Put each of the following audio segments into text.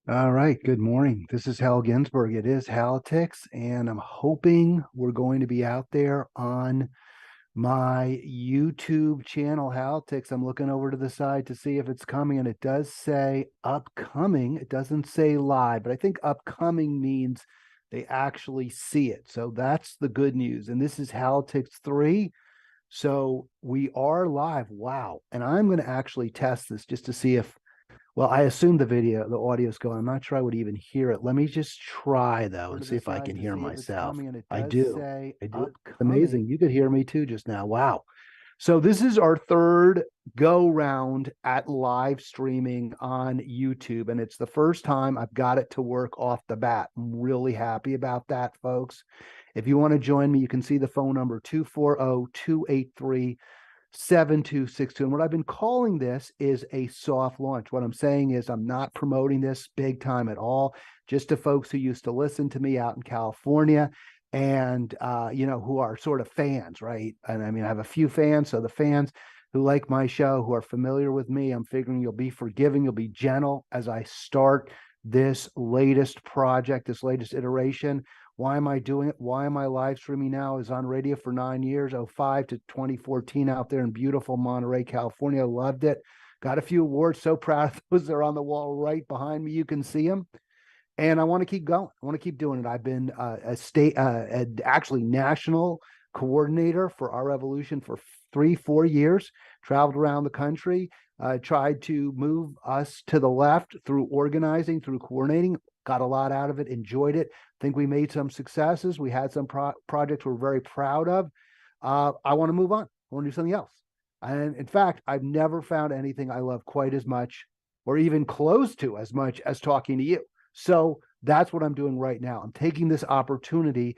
All right, good morning. This is Hal Ginsberg. It is Halitics, and I'm hoping we're going to be out there on my YouTube channel, Halitics. I'm looking over to the side to see if it's coming, and it does say upcoming. It doesn't say live, but I think upcoming means they actually see it. So that's the good news. And this is Halitics 3. So we are live. Wow. And I'm going to actually test this just to see if I assume the audio is going. I'm not sure I would even hear it. Let me just try though and To see the if I side can to hear see if it's myself. coming, and it I does do. say I do. upcoming. Amazing. You could hear me too just now. Wow. So this is our third go round at live streaming on YouTube, and it's the first time I've got it to work off the bat. I'm really happy about that, folks. If you want to join me, you can see the phone number 240-283-7262. And what I've been calling this is a soft launch. What I'm saying is I'm not promoting this big time at all, just to folks who used to listen to me out in California and who are sort of fans, right? And I mean, I have a few fans, so the fans who like my show, who are familiar with me, I'm figuring you'll be forgiving, you'll be gentle as I start this latest project, this latest iteration. Why am I doing it? Why am I live streaming now? I was on radio for 9 years, '05 to 2014 out there in beautiful Monterey, California. Loved it. Got a few awards. So proud of those. They're on the wall right behind me. You can see them. And I want to keep going. I want to keep doing it. I've been actually national coordinator for our revolution for 3, 4 years, traveled around the country, tried to move us to the left through organizing, through coordinating, got a lot out of it, enjoyed it. Think we made some successes. We had some projects we're very proud of. I want to move on. I want to do something else. And in fact, I've never found anything I love quite as much or even close to as much as talking to you. So that's what I'm doing right now. I'm taking this opportunity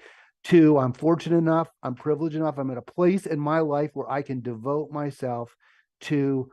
I'm fortunate enough, I'm privileged enough, I'm at a place in my life where I can devote myself to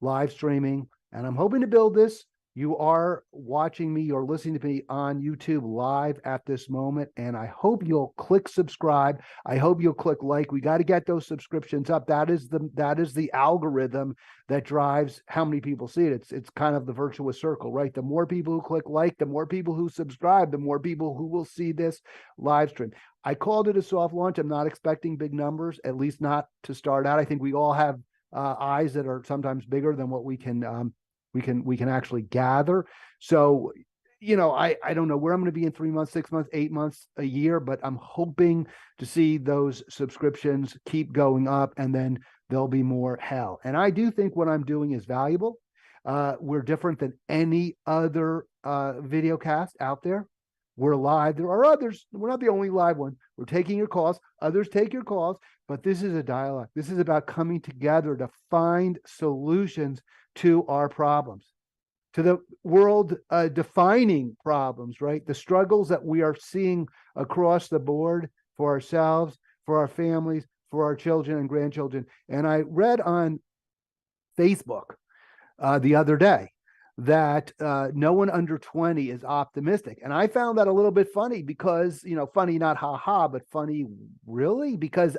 live streaming. And I'm hoping to build this. You are watching me or listening to me on YouTube live at this moment. And I hope you'll click subscribe. I hope you'll click like. We got to get those subscriptions up. That is the algorithm that drives how many people see it. It's kind of the virtuous circle, right? The more people who click like, the more people who subscribe, the more people who will see this live stream. I called it a soft launch. I'm not expecting big numbers, at least not to start out. I think we all have eyes that are sometimes bigger than what we can actually gather. So, I don't know where I'm going to be in 3 months, 6 months, 8 months, a year, but I'm hoping to see those subscriptions keep going up, and then there'll be more hell. And I do think what I'm doing is valuable. We're different than any other video cast out there. We're live. There are others. We're not the only live one. We're taking your calls. Others take your calls, but this is a dialogue. This is about coming together to find solutions to our problems, to the world defining problems, right? The struggles that we are seeing across the board for ourselves, for our families, for our children and grandchildren. And I read on Facebook the other day that no one under 20 is optimistic. And I found that a little bit funny because, funny, not ha ha, but funny, really, because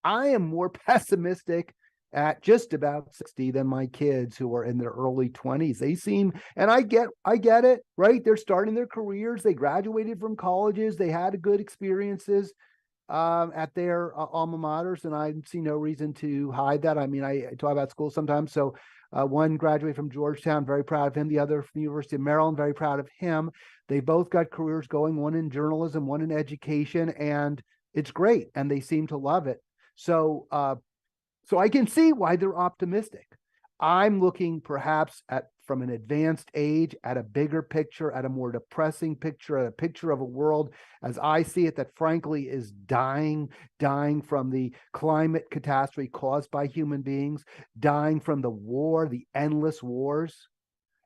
I am more pessimistic at just about 60 than my kids who are in their early 20s. They seem, and I get it, right? They're starting their careers. They graduated from colleges. They had good experiences at their alma maters, and I see no reason to hide that. I mean, I talk about school sometimes. So one graduated from Georgetown, very proud of him. The other from the University of Maryland, very proud of him. They both got careers going, one in journalism, one in education, and it's great. And they seem to love it. So I can see why they're optimistic. I'm looking perhaps at from an advanced age at a bigger picture, at a more depressing picture, at a picture of a world as I see it that frankly is dying from the climate catastrophe caused by human beings, dying from the war, the endless wars,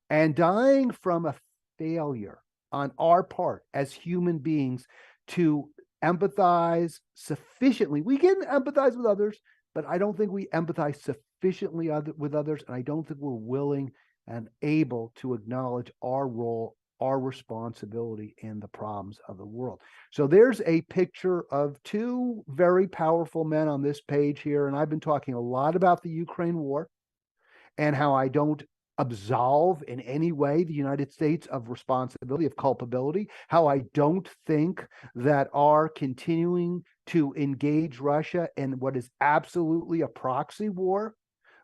and dying from a failure on our part as human beings to empathize sufficiently. We can empathize with others, but I don't think we empathize sufficiently with others, and I don't think we're willing and able to acknowledge our role, our responsibility in the problems of the world. So there's a picture of two very powerful men on this page here, and I've been talking a lot about the Ukraine war and how I don't absolve in any way the United States of responsibility, of culpability, how I don't think that our continuing to engage Russia in what is absolutely a proxy war,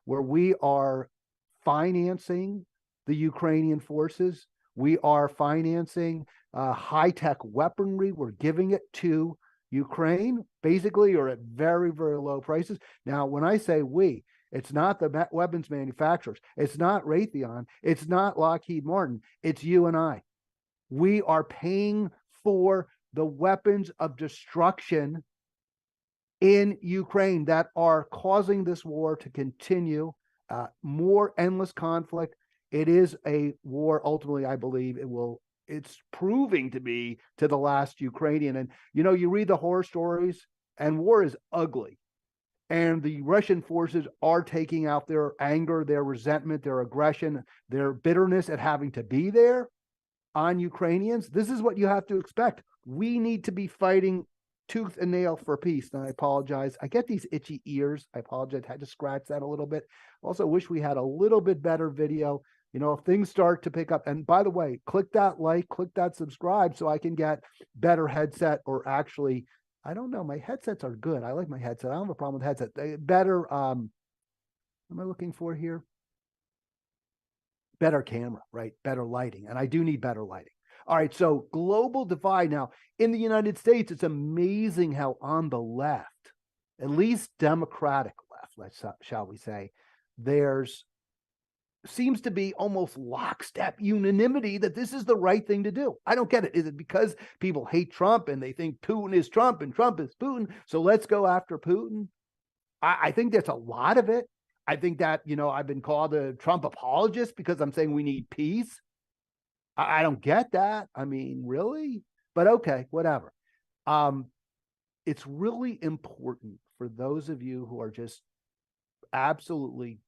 where we are financing the Ukrainian forces, we are financing high-tech weaponry, we're giving it to Ukraine, basically, or at very, very low prices. Now, when I say we, it's not the weapons manufacturers. It's not Raytheon. It's not Lockheed Martin. It's you and I. We are paying for the weapons of destruction in Ukraine that are causing this war to continue, more endless conflict. It is a war, ultimately, I believe it's proving to be to the last Ukrainian. And, you read the horror stories, and war is ugly. And the Russian forces are taking out their anger, their resentment, their aggression, their bitterness at having to be there on Ukrainians. This is what you have to expect. We need to be fighting tooth and nail for peace. And I apologize. I get these itchy ears. I apologize. I had to scratch that a little bit. Also wish we had a little bit better video. If things start to pick up, and by the way, click that like, click that subscribe so I can get better headset, or actually, I don't know. My headsets are good. I like my headset. I don't have a problem with headset. Better, what am I looking for here? Better camera, right? Better lighting. And I do need better lighting. All right. So global divide. Now, in the United States, it's amazing how on the left, at least Democratic left, shall we say, there's seems to be almost lockstep unanimity that this is the right thing to do. I don't get it. Is it because people hate Trump and they think Putin is Trump and Trump is Putin, so let's go after Putin? I think that's a lot of it. I think that, I've been called a Trump apologist because I'm saying we need peace. I don't get that. I mean, really? But okay, whatever. It's really important for those of you who are just absolutely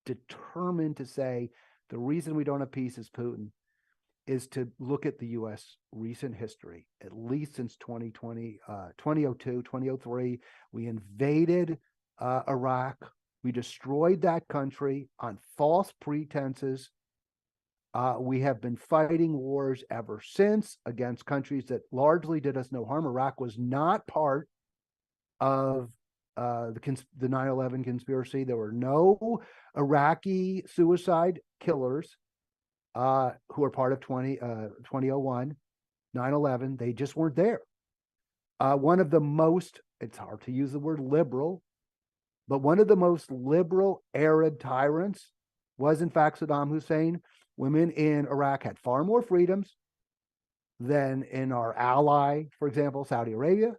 determined to say the reason we don't have peace is Putin, is to look at the U.S. recent history, at least since 2020, 2002, 2003. We invaded Iraq. We destroyed that country on false pretenses. We have been fighting wars ever since against countries that largely did us no harm. Iraq was not part of the 9/11 conspiracy. There were no Iraqi suicide killers who were part of 2001, 9/11. They just weren't there. One of the most, it's hard to use the word liberal, but one of the most liberal Arab tyrants was in fact Saddam Hussein. Women in Iraq had far more freedoms than in our ally, for example, Saudi Arabia.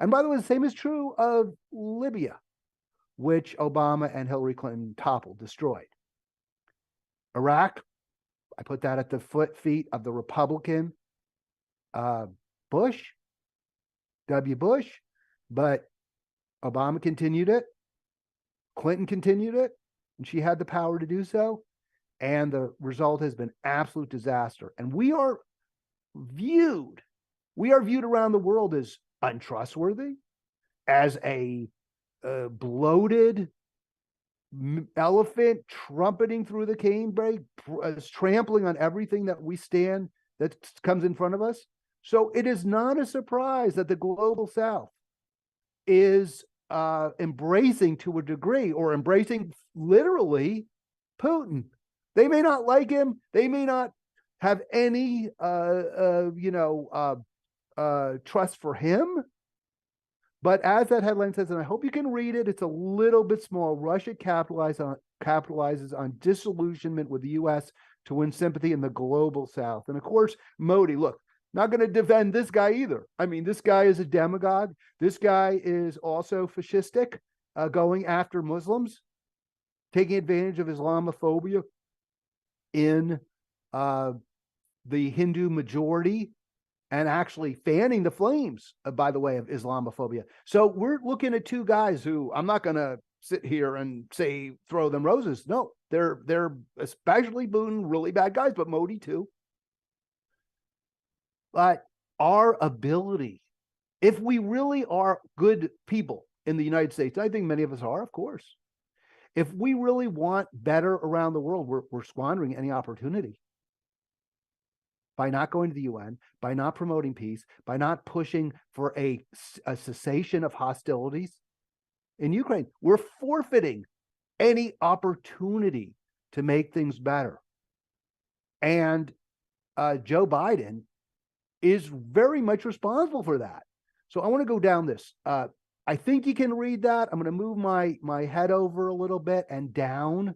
And by the way, the same is true of Libya, which Obama and Hillary Clinton toppled, destroyed. Iraq, I put that at the feet of the Republican Bush, W. Bush, but Obama continued it. Clinton continued it, and she had the power to do so. And the result has been absolute disaster. And we are viewed around the world as untrustworthy, as a bloated elephant trumpeting through the canebrake, trampling on everything that comes in front of us. So it is not a surprise that the global South is embracing to a degree, or embracing literally, Putin. They may not like him. They may not have any trust for him. But as that headline says, and I hope you can read it, it's a little bit small. Russia capitalizes on disillusionment with the U.S. to win sympathy in the global South. And of course, Modi, look, not going to defend this guy either. I mean, this guy is a demagogue. This guy is also fascistic, going after Muslims, taking advantage of Islamophobia in the Hindu majority, and actually fanning the flames, by the way, of Islamophobia. So we're looking at two guys who, I'm not going to sit here and say throw them roses. No, they're especially Putin, really bad guys, but Modi too. But our ability, if we really are good people in the United States, I think many of us are, of course, If we really want better around the world, we're squandering any opportunity by not going to the UN, by not promoting peace, by not pushing for a cessation of hostilities in Ukraine. We're forfeiting any opportunity to make things better. And Joe Biden is very much responsible for that. So I want to go down this. I think you can read that. I'm going to move my head over a little bit and down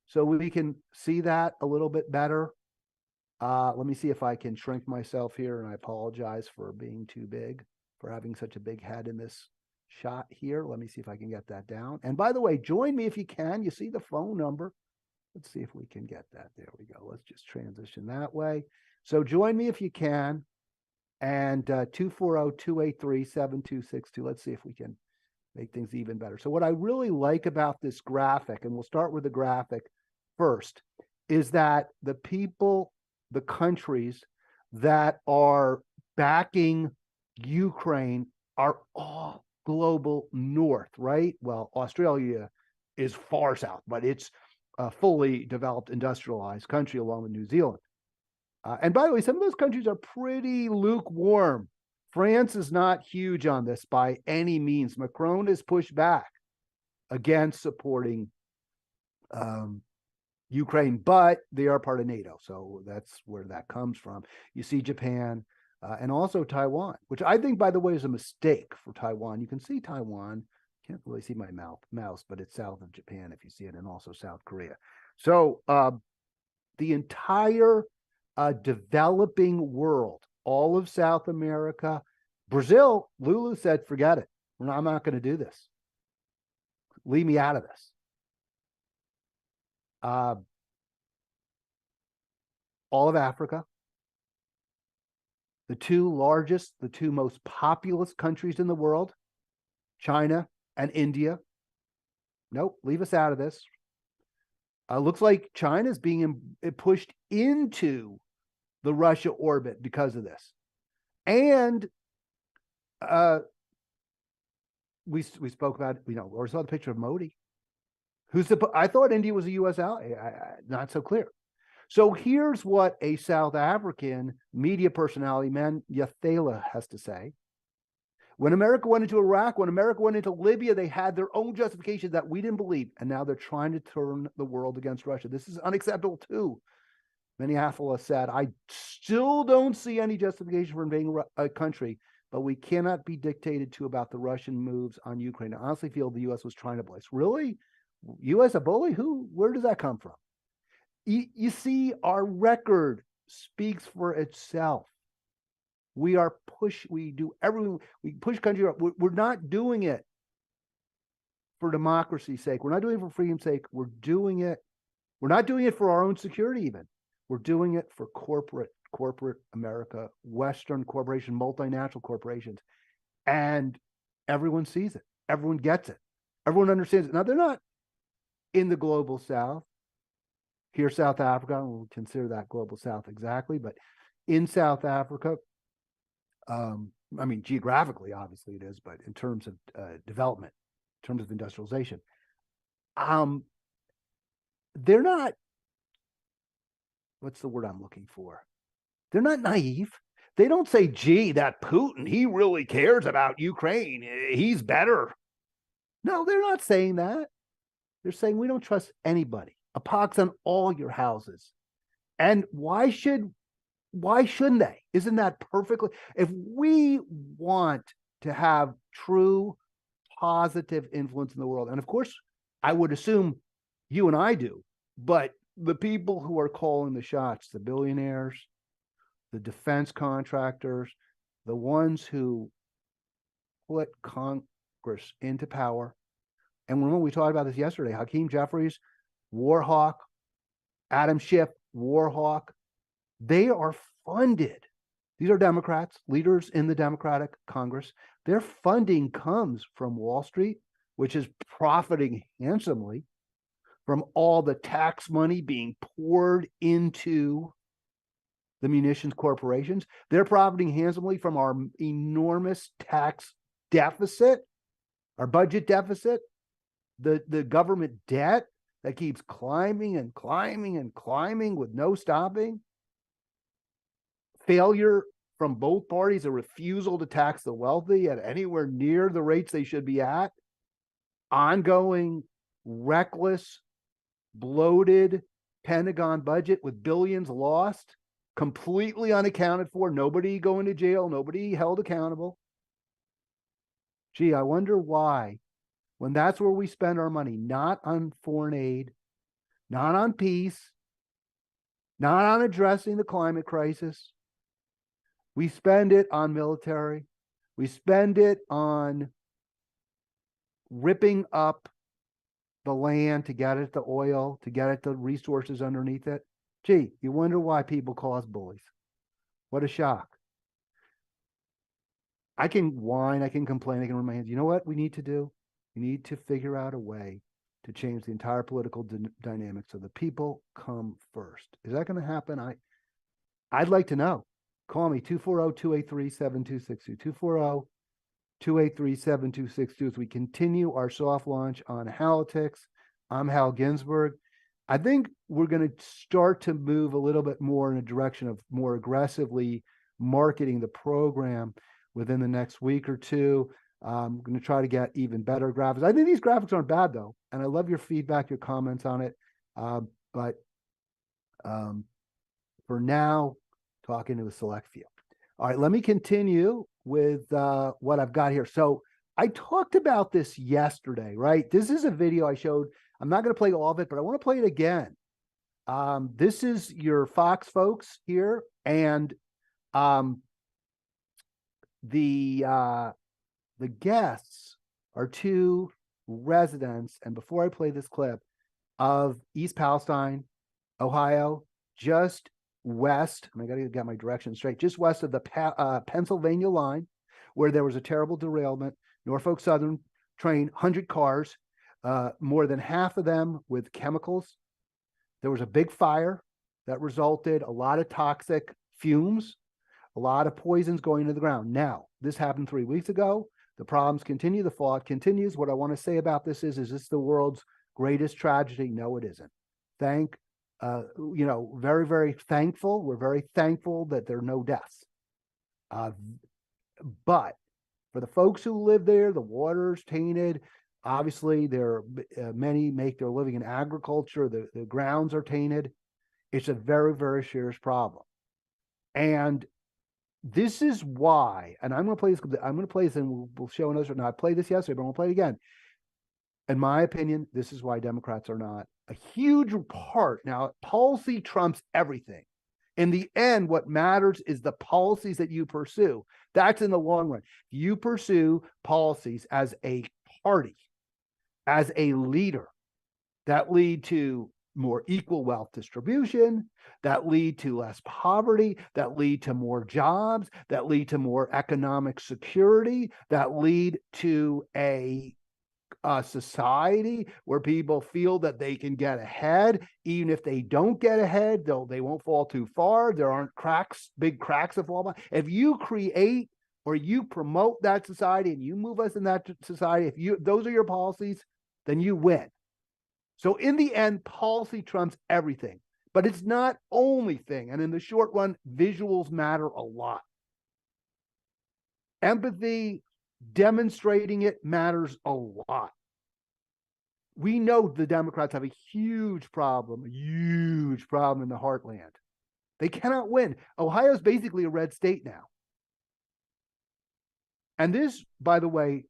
so we can see that a little bit better. Let me see if I can shrink myself here, and I apologize for being too big, for having such a big head in this shot here. Let me see if I can get that down. And by the way, join me if you can. You see the phone number. Let's see if we can get that. There we go. Let's just transition that way. So join me if you can. And 240-283-7262. Let's see if we can make things even better. So what I really like about this graphic, and we'll start with the graphic first, is that the people, the countries that are backing Ukraine are all global north, right? Well, Australia is far south, but it's a fully developed, industrialized country along with New Zealand. And by the way, some of those countries are pretty lukewarm. France is not huge on this by any means. Macron has pushed back against supporting Ukraine, but they are part of NATO. So that's where that comes from. You see Japan and also Taiwan, which I think, by the way, is a mistake for Taiwan. You can see Taiwan. Can't really see my mouse, but it's south of Japan if you see it, and also South Korea. So the entire developing world, all of South America, Brazil, Lulu said, forget it. I'm not going to do this. Leave me out of this. All of Africa, the two most populous countries in the world, China and India. Nope, leave us out of this. Looks like China is being pushed into the Russia orbit because of this. And we spoke about, or saw the picture of Modi. I thought India was a U.S. ally. Not so clear. So here's what a South African media personality, Man Yathala, has to say. When America went into Iraq, when America went into Libya, they had their own justification that we didn't believe. And now they're trying to turn the world against Russia. This is unacceptable too. Minneapolis said, I still don't see any justification for invading a country, but we cannot be dictated to about the Russian moves on Ukraine. I honestly feel the U.S. was trying to place. Really? U.S. a bully? Where does that come from? You see, our record speaks for itself. We do everything. We push country. We're not doing it for democracy's sake. We're not doing it for freedom's sake. We're not doing it for our own security even. We're doing it for corporate America, Western corporation, multinational corporations. And everyone sees it. Everyone gets it. Everyone understands it. Now, they're not in the global South. Here, South Africa, we'll consider that global South exactly. But in South Africa, geographically, obviously it is, but in terms of development, in terms of industrialization, they're not, what's the word I'm looking for? They're not naive. They don't say, gee, that Putin, he really cares about Ukraine. He's better. No, they're not saying that. They're saying we don't trust anybody. A pox on all your houses. And why shouldn't they? Isn't that perfectly? If we want to have true positive influence in the world, and of course, I would assume you and I do, but the people who are calling the shots, the billionaires, the defense contractors, the ones who put Congress into power. And remember, we talked about this yesterday. Hakeem Jeffries, war hawk, Adam Schiff, war hawk. They are funded. These are Democrats, leaders in the Democratic Congress. Their funding comes from Wall Street, which is profiting handsomely from all the tax money being poured into the munitions corporations. They're profiting handsomely from our enormous tax deficit, our budget deficit. the government debt that keeps climbing and climbing and climbing with no stopping, failure from both parties, a refusal to tax the wealthy at anywhere near the rates they should be at, ongoing reckless, bloated Pentagon budget with billions lost, completely unaccounted for, nobody going to jail, nobody held accountable. Gee, I wonder why, when that's where we spend our money, not on foreign aid, not on peace, not on addressing the climate crisis, we spend it on military, we spend it on ripping up the land to get at the oil, to get at the resources underneath it. Gee, you wonder why people call us bullies. What a shock. I can whine, I can complain, I can run my hands. You know what we need to do? We need to figure out a way to change the entire political dynamic so the people come first. Is that going to happen? I'd like to know. Call me 240-283-7262. 240-283-7262 as we continue our soft launch on Halitics. I'm Hal Ginsberg. I think we're going to start to move a little bit more in a direction of more aggressively marketing the program within the next week or two. I'm going to try to get even better graphics. I think these graphics aren't bad, though, and I love your feedback, your comments on it. But for now, talking to a select few. All right, let me continue with what I've got here. So I talked about this yesterday, right? This is a video I showed. I'm not going to play all of it, but I want to play it again. This is your Fox folks here, and the guests are two residents, and before I play this clip, of East Palestine, Ohio, just west, and I got to get my direction straight, just west of the Pennsylvania line, where there was a terrible derailment. Norfolk Southern train, 100 cars, more than half of them with chemicals. There was a big fire that resulted a lot of toxic fumes, a lot of poisons going into the ground. Now, this happened 3 weeks ago. The problems continue. The fallout continues. What I want to say about this is this the world's greatest tragedy? No, it isn't. Very, very thankful. We're very thankful that there are no deaths. But for the folks who live there, the water's tainted. Obviously, there are many make their living in agriculture. The grounds are tainted. It's a very, very serious problem. And this is why, and I'm going to play this. I'm going to play this, and we'll show another. Now, I played this yesterday, but I'm going to play it again. In my opinion, this is why Democrats are not a huge part. Now, policy trumps everything. In the end, what matters is the policies that you pursue. That's in the long run. You pursue policies as a party, as a leader, that lead to more equal wealth distribution, that lead to less poverty, that lead to more jobs, that lead to more economic security, that lead to a society where people feel that they can get ahead. Even if they don't get ahead, they won't fall too far. There aren't big cracks to fall by. If you create or you promote that society and you move us in that society, those are your policies, then you win. So in the end, policy trumps everything, but it's not only thing. And in the short run, visuals matter a lot. Empathy, demonstrating it matters a lot. We know the Democrats have a huge problem in the heartland. They cannot win. Ohio's basically a red state now. And this, by the way,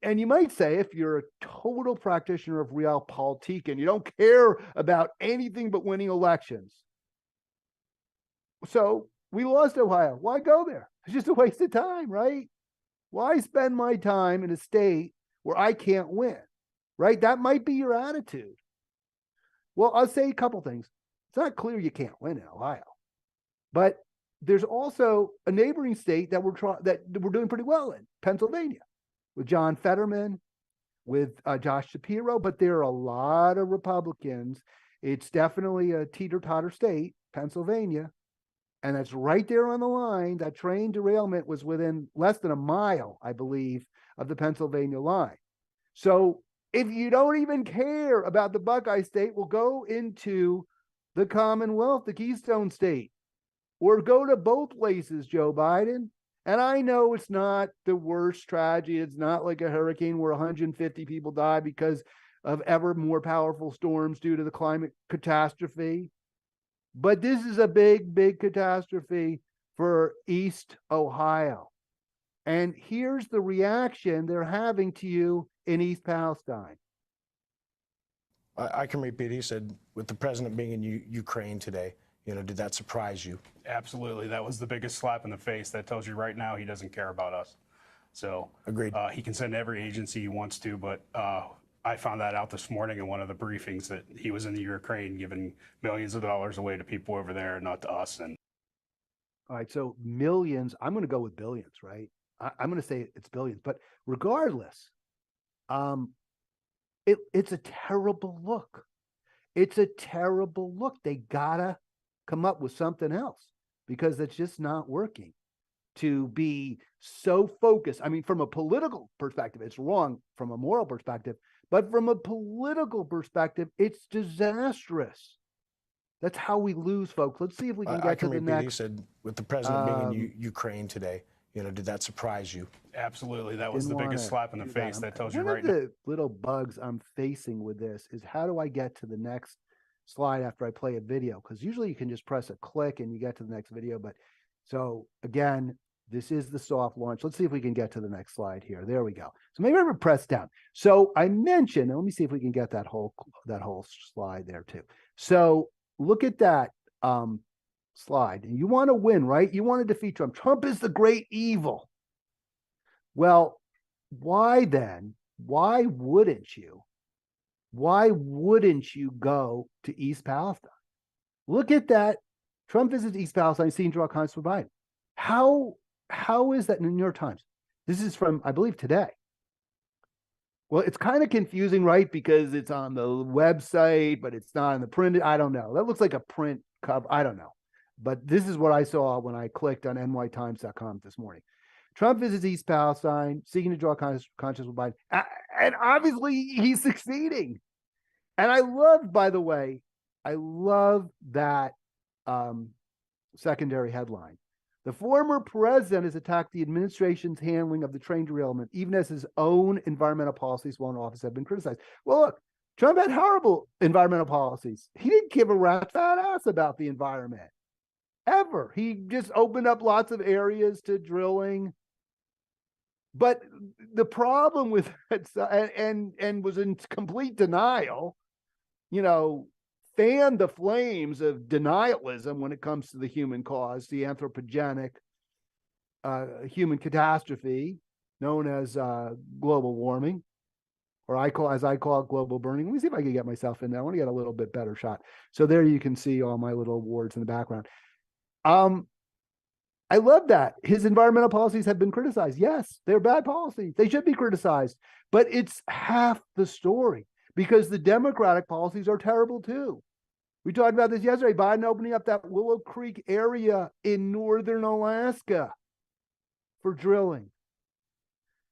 and you might say, if you're a total practitioner of realpolitik and you don't care about anything but winning elections, so we lost Ohio. Why go there? It's just a waste of time, right? Why spend my time in a state where I can't win, right? That might be your attitude. Well, I'll say a couple things. It's not clear you can't win in Ohio, but there's also a neighboring state that we're doing pretty well in, Pennsylvania, with John Fetterman, with Josh Shapiro, but there are a lot of Republicans. It's definitely a teeter-totter state, Pennsylvania, and that's right there on the line. That train derailment was within less than a mile, I believe, of the Pennsylvania line. So If you don't even care about the Buckeye State, well, go into the Commonwealth, the Keystone State, or go to both places, Joe Biden. And I know it's not the worst tragedy. It's not like a hurricane where 150 people die because of ever more powerful storms due to the climate catastrophe. But this is a big, big catastrophe for East Ohio. And here's the reaction they're having to you in East Palestine. I can repeat. He said, with the president being in Ukraine today, did that surprise you? Absolutely. That was the biggest slap in the face. That tells you right now he doesn't care about us. So agreed. He can send every agency he wants to, but I found that out this morning in one of the briefings that he was in the Ukraine giving millions of dollars away to people over there, not to us. And all right, so millions. I'm going to go with billions, right? I'm going to say it's billions, but regardless, it's a terrible look. It's a terrible look. They gotta come up with something else because it's just not working to be so focused. I mean, from a political perspective, it's wrong from a moral perspective, but from a political perspective, it's disastrous. That's how we lose, folks. Let's see if we can get to the next. He said, with the president being in Ukraine today, did that surprise you? Absolutely. That was the biggest slap in the face. That tells you right now. One now. of the little bugs I'm facing with this is how do I get to the next slide after I play a video? Because usually you can just press a click and you get to the next video. But so again, this is the soft launch. Let's see if we can get to the next slide here. There we go. So maybe I would press down. So I mentioned, and let me see if we can get that whole slide there too. So look at that slide. And you want to win, right? You want to defeat Trump. Trump is the great evil. Well, why then? Why wouldn't you? Why wouldn't you go to East Palestine? Look at that. Trump visits East Palestine, seen draw conflicts with Biden. How is that in the New York Times? This is from, I believe, today. Well, it's kind of confusing, right? Because it's on the website, but it's not in the print. I don't know. That looks like a print cover. I don't know. But this is what I saw when I clicked on nytimes.com this morning. Trump visits East Palestine, seeking to draw conscience with Biden. And obviously, he's succeeding. And I love, by the way, I love that secondary headline. The former president has attacked the administration's handling of the train derailment, even as his own environmental policies while in office have been criticized. Well, look, Trump had horrible environmental policies. He didn't give a rat's fat ass about the environment, ever. He just opened up lots of areas to drilling. But the problem with it, and was in complete denial, fanned the flames of denialism when it comes to the human cause, the anthropogenic human catastrophe known as global warming, or I call it global burning. Let me see if I can get myself in there. I want to get a little bit better shot. So there you can see all my little awards in the background. I love that. His environmental policies have been criticized. Yes, they're bad policies. They should be criticized. But it's half the story because the Democratic policies are terrible too. We talked about this yesterday. Biden opening up that Willow Creek area in northern Alaska for drilling.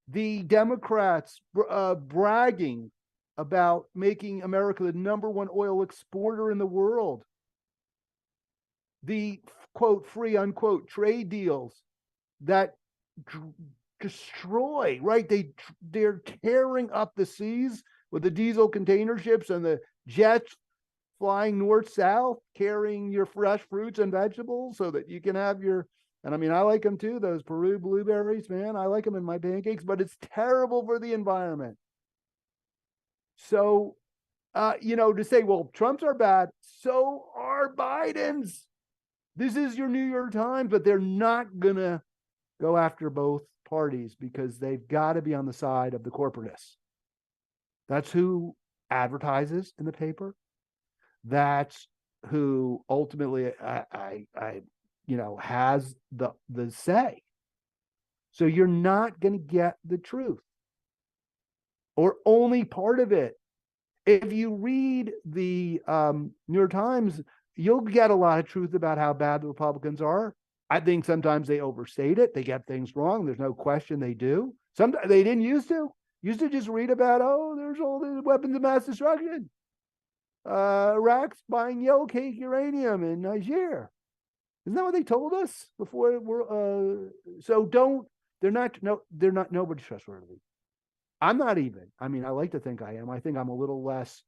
The Democrats bragging about making America the #1 oil exporter in the world. The quote, free, unquote, trade deals that destroy, right? They're tearing up the seas with the diesel container ships and the jets flying north-south, carrying your fresh fruits and vegetables so that you can have your, and I mean, I like them too, those Peru blueberries, man. I like them in my pancakes, but it's terrible for the environment. So, to say, well, Trump's are bad, so are Biden's. This is your New York Times, but they're not going to go after both parties because they've got to be on the side of the corporatists. That's who advertises in the paper. That's who ultimately has the say. So you're not going to get the truth or only part of it. If you read the New York Times, you'll get a lot of truth about how bad the Republicans are. I think sometimes they overstate it. They get things wrong. There's no question they do. Sometimes they didn't used to. Used to just read about, oh, there's all the weapons of mass destruction. Iraq's buying yellow cake uranium in Niger. Isn't that what they told us before? So don't. They're not. No, they're not. Nobody's trustworthy. I'm not even. I mean, I like to think I am. I think I'm a little less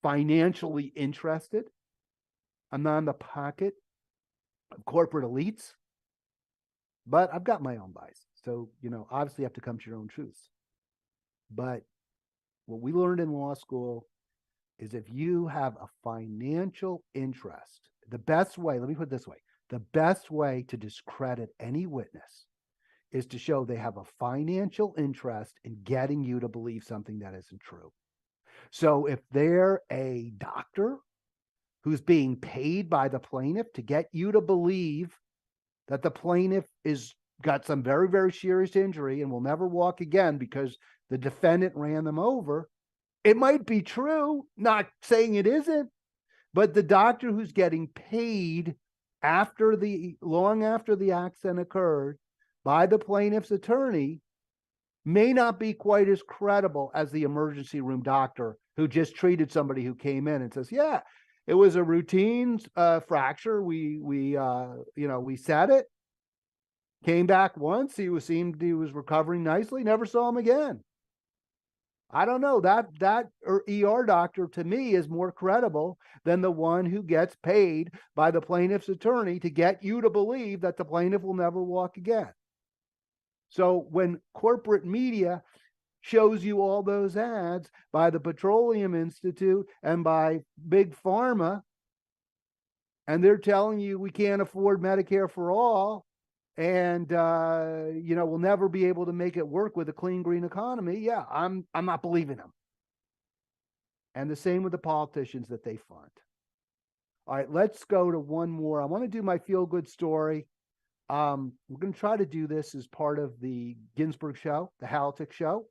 financially interested. I'm not in the pocket of corporate elites, but I've got my own bias. So, obviously you have to come to your own truths. But what we learned in law school is if you have a financial interest, the best way, let me put it this way, the best way to discredit any witness is to show they have a financial interest in getting you to believe something that isn't true. So if they're a doctor who's being paid by the plaintiff to get you to believe that the plaintiff is got some very, very serious injury and will never walk again because the defendant ran them over, it might be true, not saying it isn't, but the doctor who's getting paid long after the accident occurred by the plaintiff's attorney may not be quite as credible as the emergency room doctor who just treated somebody who came in and says, yeah, it was a routine fracture. We said it. Came back once. He was recovering nicely. Never saw him again. I don't know. That ER doctor to me is more credible than the one who gets paid by the plaintiff's attorney to get you to believe that the plaintiff will never walk again. So when corporate media shows you all those ads by the Petroleum Institute and by Big Pharma, and they're telling you we can't afford Medicare for all, and we'll never be able to make it work with a clean green economy. Yeah, I'm not believing them. And the same with the politicians that they fund. All right, let's go to one more. I want to do my feel-good story. We're going to try to do this as part of the Ginsburg show, the Halitics show,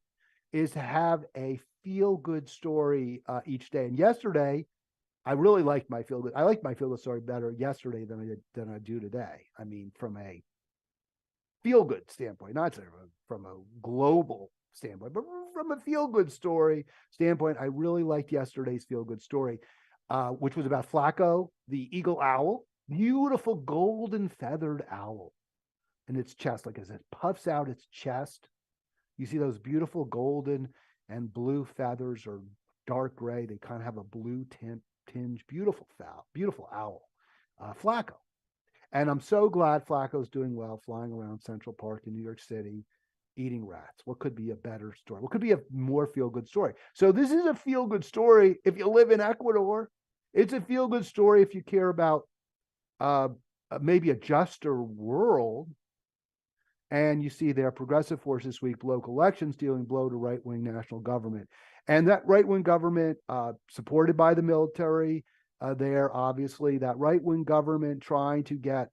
is to have a feel-good story each day. And yesterday, I really liked my feel-good. I liked my feel-good story better yesterday than I do today. I mean, from a feel-good standpoint, not from a global standpoint, but from a feel-good story standpoint, I really liked yesterday's feel-good story, which was about Flacco, the eagle owl, beautiful golden feathered owl in its chest. Like as it puffs out its chest, you see those beautiful golden and blue feathers, or dark gray. They kind of have a blue tinge. Beautiful owl, Flacco. And I'm so glad Flacco's doing well, flying around Central Park in New York City, eating rats. What could be a better story? What could be a more feel-good story? So this is a feel-good story if you live in Ecuador. It's a feel-good story if you care about maybe a juster world. And you see their progressive forces sweep local elections, dealing blow to right-wing national government. And that right-wing government, supported by the military, there, obviously, that right-wing government trying to get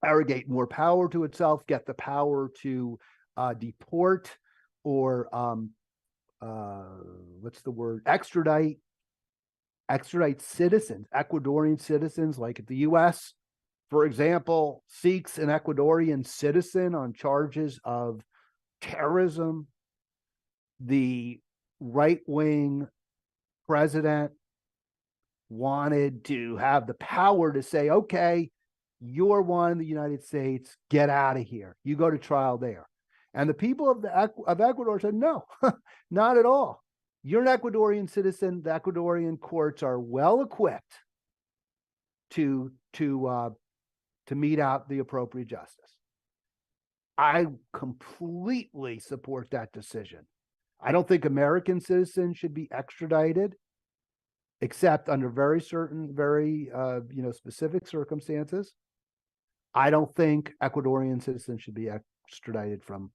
arrogate more power to itself, get the power to deport or extradite citizens, Ecuadorian citizens, like if the U.S., for example, seeks an Ecuadorian citizen on charges of terrorism, the right-wing president wanted to have the power to say, okay, you're one in the United States, get out of here. You go to trial there. And the people of Ecuador said, no, not at all. You're an Ecuadorian citizen. The Ecuadorian courts are well equipped to mete out the appropriate justice. I completely support that decision. I don't think American citizens should be extradited, except under very specific circumstances. I don't think Ecuadorian citizens should be extradited from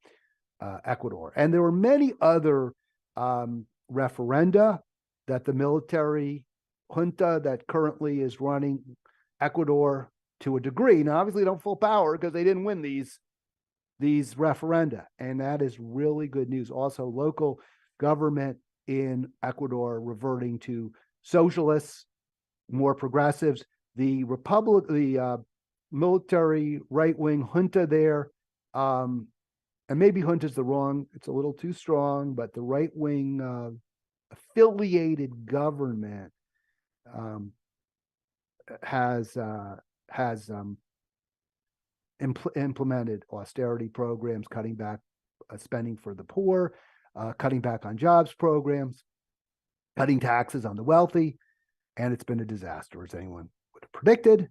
Ecuador. And there were many other referenda that the military junta that currently is running Ecuador to a degree. Now, obviously, they don't full power because they didn't win these referenda. And that is really good news. Also, local government in Ecuador reverting to socialists, more progressives. The military right-wing junta there and maybe Hunt is it's a little too strong, but the right wing affiliated government has implemented austerity programs, cutting back spending for the poor, cutting back on jobs programs, cutting taxes on the wealthy, and it's been a disaster, as anyone would have predicted.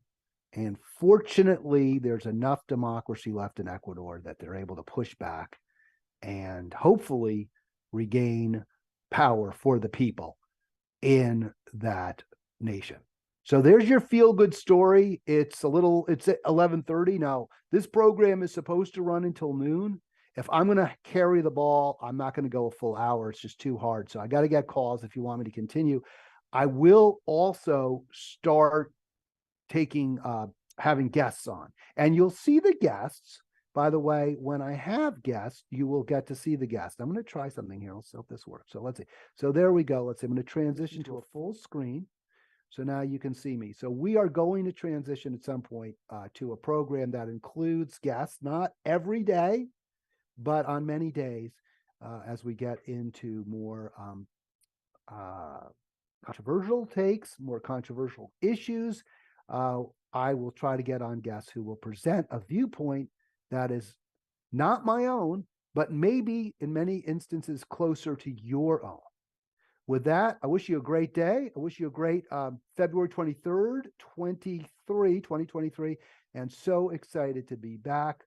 And fortunately, there's enough democracy left in Ecuador that they're able to push back and hopefully regain power for the people in that nation. So there's your feel good story. It's at 11:30 now. This program is supposed to run until noon. If I'm going to carry the ball, I'm not going to go a full hour. It's just too hard. So I got to get calls if you want me to continue. I will also start taking having guests on, and you'll see the guests. By the way, when I have guests, you will get to see the guest. I'm going to try something here. Let's see if this works. So let's see. So there we go. Let's see. I'm going to transition to a full screen. So now you can see me. So we are going to transition at some point to a program that includes guests, not every day, but on many days as we get into more controversial takes, more controversial issues. I will try to get on guests who will present a viewpoint that is not my own, but maybe in many instances closer to your own. With that, I wish you a great day. I wish you a great February 23rd, 2023, and so excited to be back.